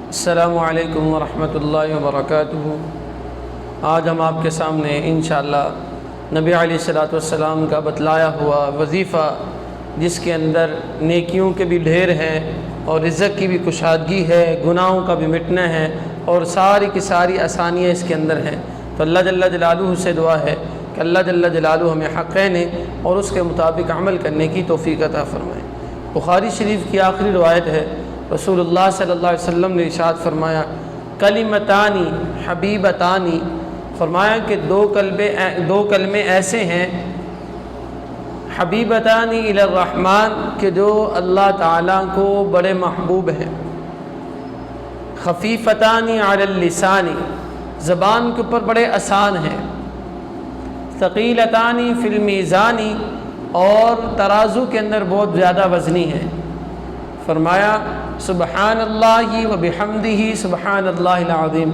السلام علیکم ورحمۃ اللہ وبرکاتہ۔ آج ہم آپ کے سامنے انشاءاللہ نبی علیہ الصلوۃ والسلام کا بتلایا ہوا وظیفہ، جس کے اندر نیکیوں کے بھی ڈھیر ہیں اور رزق کی بھی کشادگی ہے، گناہوں کا بھی مٹنا ہے، اور ساری کی ساری آسانیاں اس کے اندر ہیں۔ تو اللہ جل جلالہ سے دعا ہے کہ اللہ جل جلالہ ہمیں حقین اور اس کے مطابق عمل کرنے کی توفیق عطا فرمائے۔ بخاری شریف کی آخری روایت ہے، رسول اللہ صلی اللہ علیہ وسلم نے ارشاد فرمایا کلمتانی حبیبتانی، فرمایا کہ دو کلمے ایسے ہیں حبیبتانی الی الرحمن کہ جو اللہ تعالیٰ کو بڑے محبوب ہیں، خفیفتانی علی اللسانی، زبان کے اوپر بڑے آسان ہیں، ثقیلتانی فی المیزانی، اور ترازو کے اندر بہت زیادہ وزنی ہیں۔ فرمایا سبحان اللہ و بحمدہ سبحان اللہ العظیم۔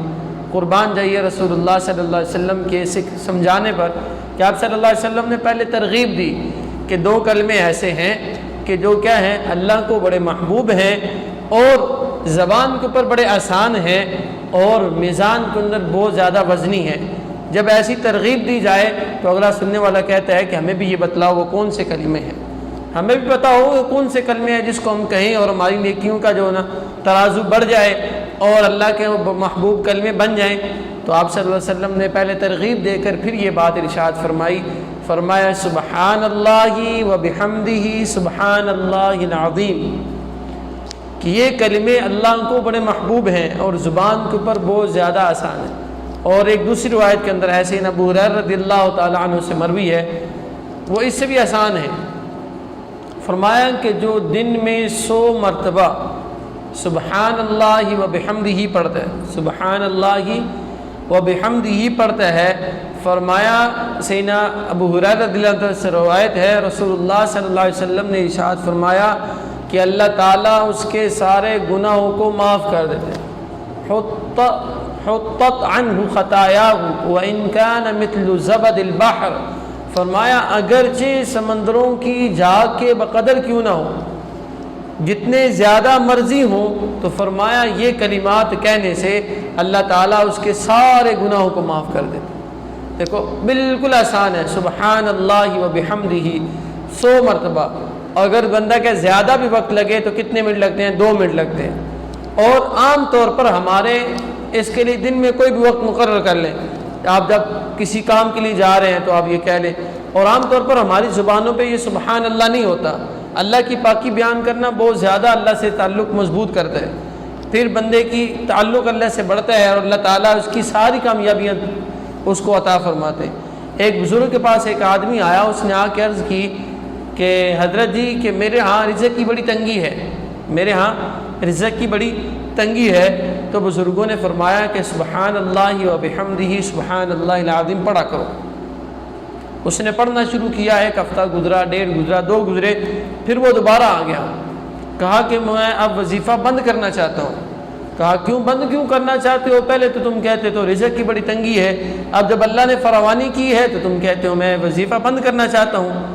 قربان جائیے رسول اللہ صلی اللہ علیہ وسلم کے سمجھانے پر کہ آپ صلی اللہ علیہ وسلم نے پہلے ترغیب دی کہ دو کلمے ایسے ہیں کہ جو کیا ہیں، اللہ کو بڑے محبوب ہیں اور زبان کے اوپر بڑے آسان ہیں اور میزان کے اندر بہت زیادہ وزنی ہیں۔ جب ایسی ترغیب دی جائے تو اگلا سننے والا کہتا ہے کہ ہمیں بھی یہ بتلاؤ وہ کون سے کلمے ہیں، ہمیں بھی پتہ ہو کون سے کلمے ہیں جس کو ہم کہیں اور ہماری نیکیوں کا جو نا ترازو بڑھ جائے اور اللہ کے محبوب کلمے بن جائیں۔ تو آپ صلی اللہ علیہ وسلم نے پہلے ترغیب دے کر پھر یہ بات ارشاد فرمایا سبحان اللہ و بحمدہ سبحان اللہ العظیم، کہ یہ کلمے اللہ کو بڑے محبوب ہیں اور زبان کے اوپر بہت زیادہ آسان ہیں۔ اور ایک دوسری روایت کے اندر ایسے ہی ابو ہریرہ رضی اللہ تعالیٰ عنہ سے مروی ہے، وہ اس سے بھی آسان ہے۔ فرمایا کہ جو دن میں 100 مرتبہ سبحان اللہ و بحمدہ پڑھتا ہے، سبحان اللہ و بحمدہ پڑھتا ہے، فرمایا سیدنا ابو ہریرہ رضی اللہ عنہ سے روایت ہے، رسول اللہ صلی اللہ علیہ وسلم نے ارشاد فرمایا کہ اللہ تعالیٰ اس کے سارے گناہوں کو معاف کر دیتے ہیں۔ حطت عنہ خطایاہ وان کان مثل زبد البحر، فرمایا اگرچہ سمندروں کی جھاگ کے بقدر کیوں نہ ہو، جتنے زیادہ مرضی ہوں، تو فرمایا یہ کلمات کہنے سے اللہ تعالیٰ اس کے سارے گناہوں کو معاف کر دیتے۔ دیکھو بالکل آسان ہے، سبحان اللہ و بحمدہ 100 مرتبہ۔ اگر بندہ کہ زیادہ بھی وقت لگے تو کتنے منٹ لگتے ہیں؟ 2 منٹ لگتے ہیں۔ اور عام طور پر ہمارے اس کے لیے دن میں کوئی بھی وقت مقرر کر لیں، آپ جب کسی کام کے لیے جا رہے ہیں تو آپ یہ کہہ لیں۔ اور عام طور پر ہماری زبانوں پہ یہ سبحان اللہ نہیں ہوتا۔ اللہ کی پاکی بیان کرنا بہت زیادہ اللہ سے تعلق مضبوط کرتا ہے، پھر بندے کی تعلق اللہ سے بڑھتا ہے اور اللہ تعالیٰ اس کی ساری کامیابیاں اس کو عطا فرماتے ہیں۔ ایک بزرگ کے پاس ایک آدمی آیا، اس نے آ کے عرض کی کہ حضرت جی کہ میرے ہاں رزق کی بڑی تنگی ہے، میرے ہاں رزق کی بڑی تنگی ہے۔ تو بزرگوں نے فرمایا کہ سبحان اللہ و بحمدہ سبحان اللہ العظیم پڑھا کرو۔ اس نے پڑھنا شروع کیا، ایک ہفتہ گزرا، 1.5 گزرا، 2 گزرے، پھر وہ دوبارہ آ گیا، کہا کہ میں اب وظیفہ بند کرنا چاہتا ہوں۔ کہا کیوں بند کیوں کرنا چاہتے ہو؟ پہلے تو تم کہتے تو رزق کی بڑی تنگی ہے، اب جب اللہ نے فراوانی کی ہے تو تم کہتے ہو میں وظیفہ بند کرنا چاہتا ہوں۔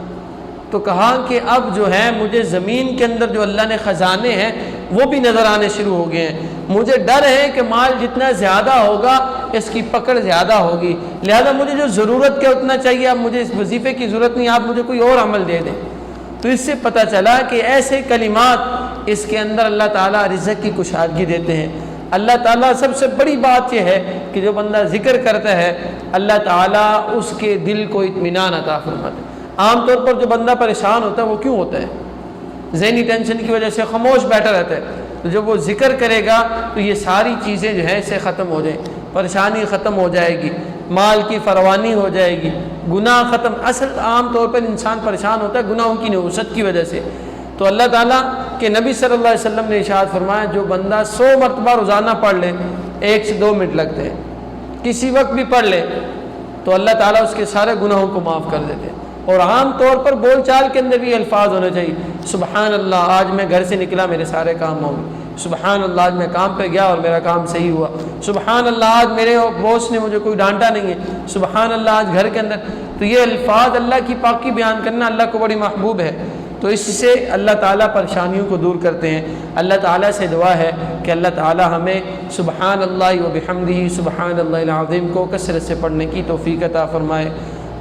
تو کہا کہ اب جو ہے مجھے زمین کے اندر جو اللہ نے خزانے ہیں وہ بھی نظر آنے شروع ہو گئے ہیں، مجھے ڈر ہے کہ مال جتنا زیادہ ہوگا اس کی پکڑ زیادہ ہوگی، لہذا مجھے جو ضرورت کیا اتنا چاہیے، اب مجھے اس وظیفے کی ضرورت نہیں، آپ مجھے کوئی اور عمل دے دیں۔ تو اس سے پتہ چلا کہ ایسے کلمات اس کے اندر اللہ تعالیٰ رزق کی کشادگی دیتے ہیں۔ اللہ تعالیٰ سب سے بڑی بات یہ ہے کہ جو بندہ ذکر کرتا ہے اللہ تعالیٰ اس کے دل کو اطمینان عطا فرماتے ہیں۔ عام طور پر جو بندہ پریشان ہوتا ہے وہ کیوں ہوتا ہے؟ ذہنی ٹینشن کی وجہ سے خاموش بیٹھا رہتا ہے، تو جب وہ ذکر کرے گا تو یہ ساری چیزیں جو ہیں اسے ختم ہو جائیں، پریشانی ختم ہو جائے گی، مال کی فراوانی ہو جائے گی، گناہ ختم۔ اصل عام طور پر انسان پریشان ہوتا ہے گناہوں کی نحوست کی وجہ سے۔ تو اللہ تعالیٰ کے نبی صلی اللہ علیہ وسلم نے ارشاد فرمایا جو بندہ 100 مرتبہ روزانہ پڑھ لے، 1 سے 2 منٹ لگتے ہیں، کسی وقت بھی پڑھ لے تو اللہ تعالیٰ اس کے سارے گناہوں کو معاف کر دیتے ہیں۔ اور عام طور پر بول چال کے اندر بھی الفاظ ہونے چاہیے، سبحان اللہ آج میں گھر سے نکلا میرے سارے کام ہو گئے، سبحان اللہ آج میں کام پہ گیا اور میرا کام صحیح ہوا، سبحان اللہ آج میرے باس نے مجھے کوئی ڈانٹا نہیں ہے، سبحان اللہ آج گھر کے اندر۔ تو یہ الفاظ اللہ کی پاکی بیان کرنا اللہ کو بڑی محبوب ہے۔ تو اس سے اللہ تعالیٰ پریشانیوں کو دور کرتے ہیں۔ اللہ تعالیٰ سے دعا ہے کہ اللہ تعالیٰ ہمیں سبحان اللہ و بحمدہ سبحان اللہ العظیم کو کثرت سے پڑھنے کی توفیق عطا فرمائے۔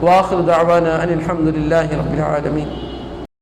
وآخر دعوانا ان الحمد للہ رب العالمین۔